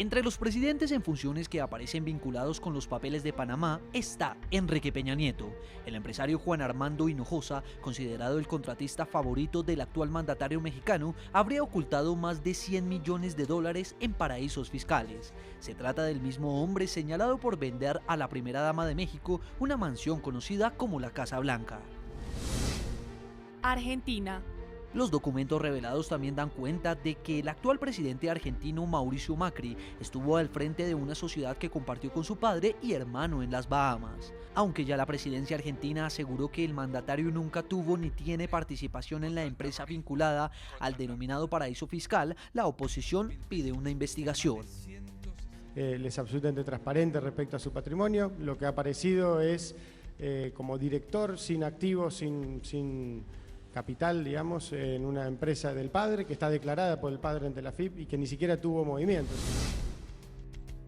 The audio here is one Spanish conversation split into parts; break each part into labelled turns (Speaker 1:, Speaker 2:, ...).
Speaker 1: Entre los presidentes en funciones que aparecen vinculados con los papeles de Panamá está Enrique Peña Nieto. El empresario Juan Armando Hinojosa, considerado el contratista favorito del actual mandatario mexicano, habría ocultado más de 100 millones de dólares en paraísos fiscales. Se trata del mismo hombre señalado por vender a la primera dama de México una mansión conocida como la Casa Blanca.
Speaker 2: Argentina.
Speaker 1: Los documentos revelados también dan cuenta de que el actual presidente argentino Mauricio Macri estuvo al frente de una sociedad que compartió con su padre y hermano en las Bahamas. Aunque ya la presidencia argentina aseguró que el mandatario nunca tuvo ni tiene participación en la empresa vinculada al denominado paraíso fiscal, la oposición pide una investigación.
Speaker 3: Él es absolutamente transparente respecto a su patrimonio. Lo que ha aparecido es como director sin activos, sin capital, digamos, en una empresa del padre que está declarada por el padre ante la AFIP y que ni siquiera tuvo movimientos.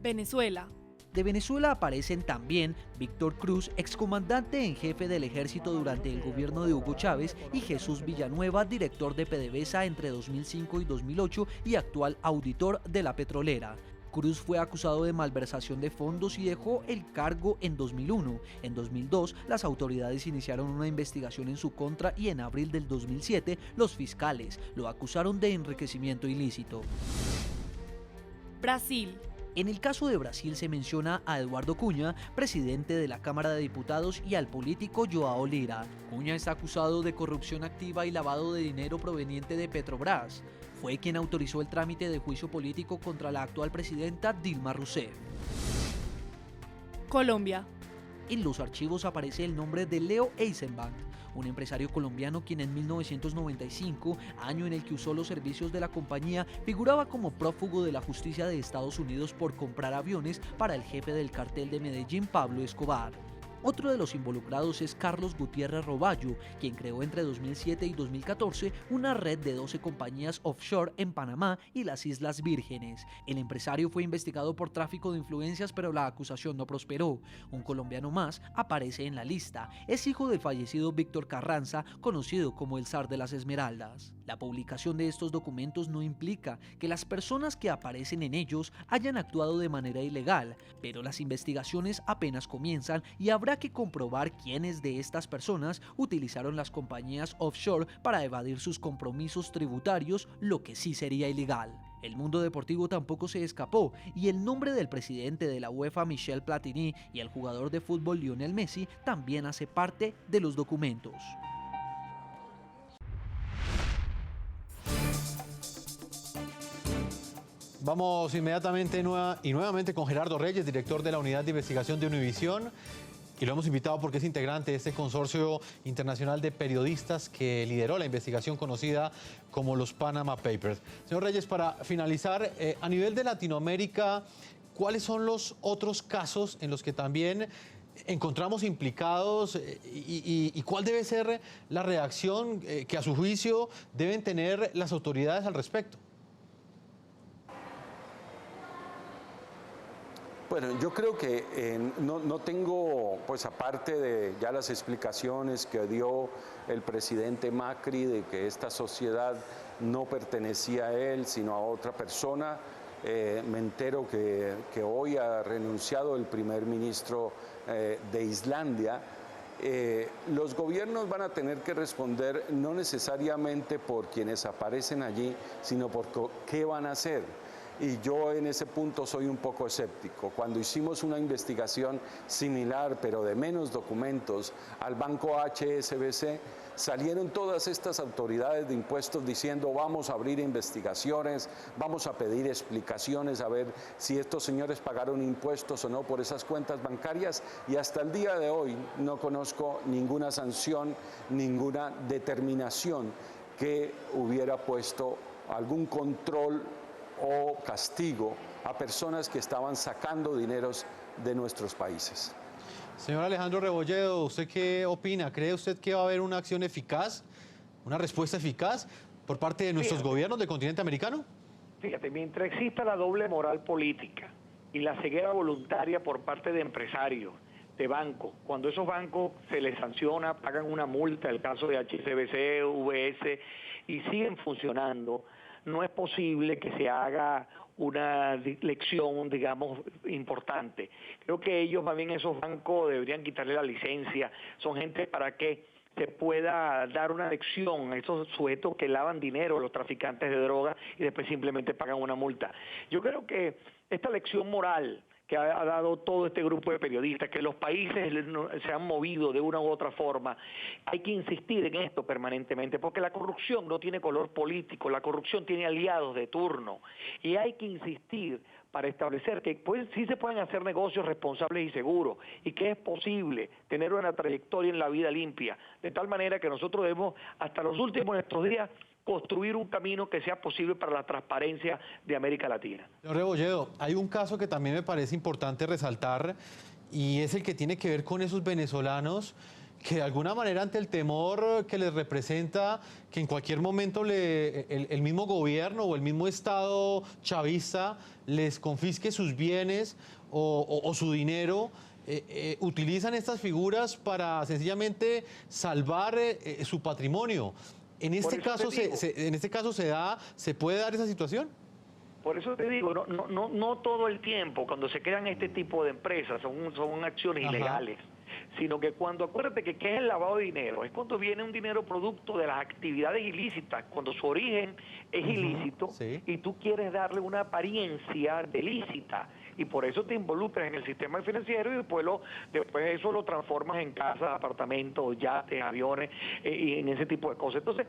Speaker 2: Venezuela.
Speaker 1: De Venezuela aparecen también Víctor Cruz, excomandante en jefe del ejército durante el gobierno de Hugo Chávez, y Jesús Villanueva, director de PDVSA entre 2005 y 2008 y actual auditor de la petrolera. Cruz fue acusado de malversación de fondos y dejó el cargo en 2001. En 2002, las autoridades iniciaron una investigación en su contra y en abril del 2007, los fiscales lo acusaron de enriquecimiento ilícito.
Speaker 2: Brasil.
Speaker 1: En el caso de Brasil se menciona a Eduardo Cunha, presidente de la Cámara de Diputados, y al político João Lira. Cunha está acusado de corrupción activa y lavado de dinero proveniente de Petrobras. Fue quien autorizó el trámite de juicio político contra la actual presidenta Dilma Rousseff.
Speaker 2: Colombia.
Speaker 1: En los archivos aparece el nombre de Leo Eisenbahn, un empresario colombiano quien en 1995, año en el que usó los servicios de la compañía, figuraba como prófugo de la justicia de Estados Unidos por comprar aviones para el jefe del cartel de Medellín, Pablo Escobar. Otro de los involucrados es Carlos Gutiérrez Roballo, quien creó entre 2007 y 2014 una red de 12 compañías offshore en Panamá y las Islas Vírgenes. El empresario fue investigado por tráfico de influencias, pero la acusación no prosperó. Un colombiano más aparece en la lista. Es hijo del fallecido Víctor Carranza, conocido como el zar de las Esmeraldas. La publicación de estos documentos no implica que las personas que aparecen en ellos hayan actuado de manera ilegal, pero las investigaciones apenas comienzan y habrá que comprobar quiénes de estas personas utilizaron las compañías offshore para evadir sus compromisos tributarios, lo que sí sería ilegal. El mundo deportivo tampoco se escapó y el nombre del presidente de la UEFA, Michel Platini, y el jugador de fútbol Lionel Messi también hace parte de los documentos.
Speaker 4: Vamos inmediatamente nuevamente con Gerardo Reyes, director de la Unidad de Investigación de Univisión. Y lo hemos invitado porque es integrante de este consorcio internacional de periodistas que lideró la investigación conocida como los Panama Papers. Señor Reyes, para finalizar, a nivel de Latinoamérica, ¿cuáles son los otros casos en los que también encontramos implicados y cuál debe ser la reacción que a su juicio deben tener las autoridades al respecto?
Speaker 5: Bueno, yo creo que no tengo, pues aparte de ya las explicaciones que dio el presidente Macri de que esta sociedad no pertenecía a él, sino a otra persona, me entero que hoy ha renunciado el primer ministro de Islandia. Los gobiernos van a tener que responder no necesariamente por quienes aparecen allí, sino por qué van a hacer. Y yo en ese punto soy un poco escéptico. Cuando hicimos una investigación similar, pero de menos documentos, al banco HSBC, salieron todas estas autoridades de impuestos diciendo vamos a abrir investigaciones, vamos a pedir explicaciones, a ver si estos señores pagaron impuestos o no por esas cuentas bancarias, y hasta el día de hoy no conozco ninguna sanción, ninguna determinación que hubiera puesto algún control o castigo a personas que estaban sacando dineros de nuestros países.
Speaker 4: Señor Alejandro Rebolledo, ¿usted qué opina? ¿Cree usted que va a haber una acción eficaz, una respuesta eficaz por parte de nuestros gobiernos del continente americano?
Speaker 6: Fíjate, mientras exista la doble moral política y la ceguera voluntaria por parte de empresarios, de bancos, cuando esos bancos se les sanciona, pagan una multa, el caso de HSBC, UBS, y siguen funcionando, no es posible que se haga lección, digamos, importante. Creo que ellos, más bien esos bancos, deberían quitarle la licencia. Son gente para que se pueda dar una lección a esos sujetos que lavan dinero, los traficantes de droga, y después simplemente pagan una multa. Yo creo que esta lección moral que ha dado todo este grupo de periodistas, que los países se han movido de una u otra forma, hay que insistir en esto permanentemente, porque la corrupción no tiene color político, la corrupción tiene aliados de turno, y hay que insistir para establecer que sí se pueden hacer negocios responsables y seguros, y que es posible tener una trayectoria en la vida limpia, de tal manera que nosotros debemos, hasta los últimos de nuestros días, construir un camino que sea posible para la transparencia de América Latina.
Speaker 4: Señor Rebolledo, hay un caso que también me parece importante resaltar, y es el que tiene que ver con esos venezolanos que de alguna manera, ante el temor que les representa que en cualquier momento el mismo gobierno o el mismo Estado chavista les confisque sus bienes o su dinero, utilizan estas figuras para sencillamente salvar su patrimonio. En este caso se puede dar esa situación.
Speaker 6: Por eso te digo, no todo el tiempo cuando se crean este tipo de empresas son acciones ilegales, sino que cuando, acuérdate que ¿qué es el lavado de dinero? Es cuando viene un dinero producto de las actividades ilícitas, cuando su origen es ilícito, y tú quieres darle una apariencia de lícita, y por eso te involucras en el sistema financiero y después eso lo transformas en casas, apartamentos, yates, aviones, y en ese tipo de cosas. Entonces,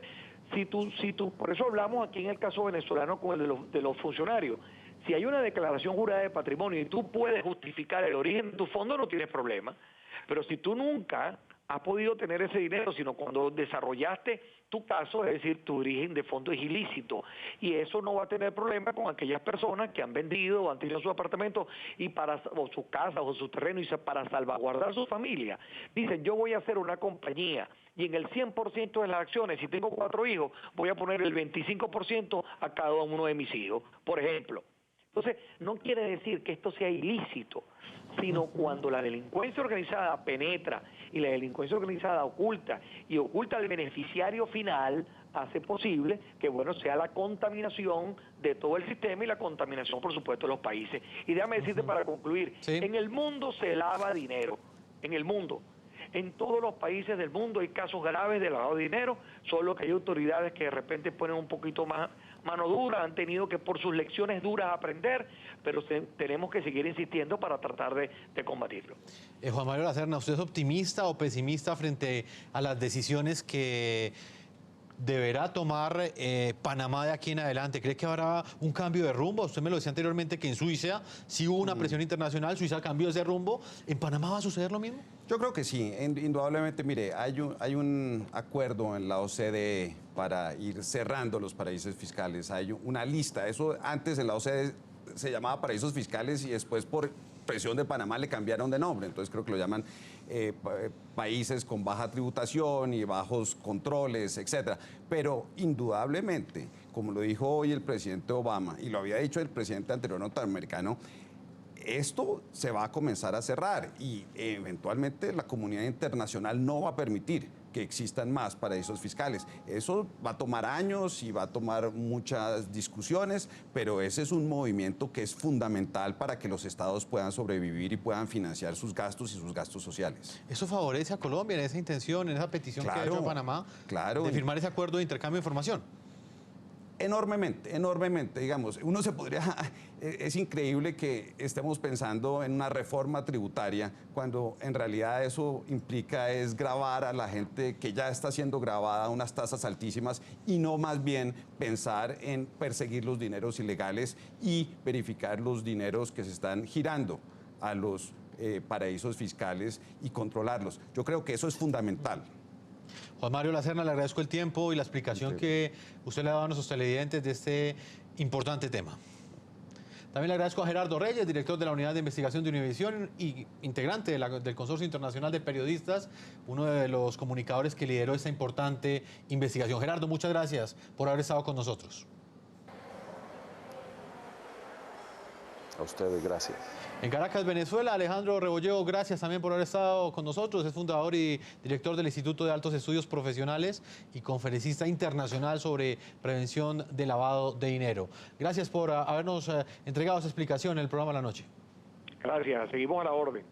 Speaker 6: si tú, por eso hablamos aquí en el caso venezolano con el de los funcionarios. Si hay una declaración jurada de patrimonio y tú puedes justificar el origen de tu fondo, no tienes problema. Pero si tú nunca has podido tener ese dinero, sino cuando desarrollaste tu caso, es decir, tu origen de fondo es ilícito, y eso no va a tener problema con aquellas personas que han vendido o han tenido su apartamento o su casa o su terreno, y para salvaguardar su familia, dicen: yo voy a hacer una compañía y en el 100% de las acciones, si tengo 4 hijos, voy a poner el 25% a cada uno de mis hijos, por ejemplo. Entonces, no quiere decir que esto sea ilícito, sino cuando la delincuencia organizada penetra y la delincuencia organizada oculta al beneficiario final, hace posible que, sea la contaminación de todo el sistema y la contaminación, por supuesto, de los países. Y déjame decirte para concluir, en el mundo se lava dinero, en el mundo. En todos los países del mundo hay casos graves de lavado de dinero, solo que hay autoridades que de repente ponen un poquito más mano dura, han tenido que por sus lecciones duras aprender, pero tenemos que seguir insistiendo para tratar de combatirlo.
Speaker 4: Juan Mario Lacerna, ¿usted es optimista o pesimista frente a las decisiones que deberá tomar Panamá de aquí en adelante? ¿Cree que habrá un cambio de rumbo? Usted me lo decía anteriormente que en Suiza sí hubo una presión internacional, Suiza cambió ese rumbo. ¿En Panamá va a suceder lo mismo?
Speaker 2: Yo creo que sí, indudablemente. Mire, hay un acuerdo en la OCDE para ir cerrando los paraísos fiscales. Hay una lista, eso antes en la OCDE se llamaba paraísos fiscales y después por presión de Panamá le cambiaron de nombre, entonces creo que lo llaman países con baja tributación y bajos controles, etcétera. Pero indudablemente, como lo dijo hoy el presidente Obama y lo había dicho el presidente anterior norteamericano, esto se va a comenzar a cerrar y eventualmente la comunidad internacional no va a permitir que existan más paraísos fiscales. Eso va a tomar años y va a tomar muchas discusiones, pero ese es un movimiento que es fundamental para que los estados puedan sobrevivir y puedan financiar sus gastos y sus gastos sociales.
Speaker 4: ¿Eso favorece a Colombia en esa intención, en esa petición que ha hecho Panamá de firmar ese acuerdo de intercambio de información?
Speaker 2: Enormemente, enormemente, digamos. Uno se podría... Es increíble que estemos pensando en una reforma tributaria cuando en realidad eso implica es gravar a la gente que ya está siendo grabada a unas tasas altísimas y no más bien pensar en perseguir los dineros ilegales y verificar los dineros que se están girando a los paraísos fiscales y controlarlos. Yo creo que eso es fundamental.
Speaker 4: Juan Mario Lacerna, le agradezco el tiempo y la explicación que usted le ha dado a nuestros televidentes de este importante tema. También le agradezco a Gerardo Reyes, director de la Unidad de Investigación de Univisión y integrante del Consorcio Internacional de Periodistas, uno de los comunicadores que lideró esta importante investigación. Gerardo, muchas gracias por haber estado con nosotros.
Speaker 5: A ustedes, gracias.
Speaker 4: En Caracas, Venezuela, Alejandro Rebolleo, gracias también por haber estado con nosotros. Es fundador y director del Instituto de Altos Estudios Profesionales y conferencista internacional sobre prevención de lavado de dinero. Gracias por habernos entregado esa explicación en el programa La Noche.
Speaker 6: Gracias, seguimos a la orden.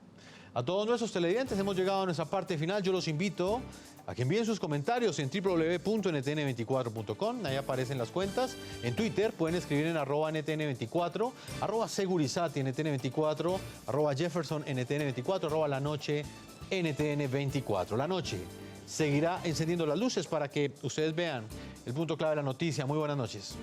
Speaker 4: A todos nuestros televidentes hemos llegado a nuestra parte final. Yo los invito a que envíen sus comentarios en www.ntn24.com. Ahí aparecen las cuentas. En Twitter pueden escribir en @ntn24, @segurizati ntn24, @jefferson ntn24, @la noche ntn24. La Noche seguirá encendiendo las luces para que ustedes vean el punto clave de la noticia. Muy buenas noches.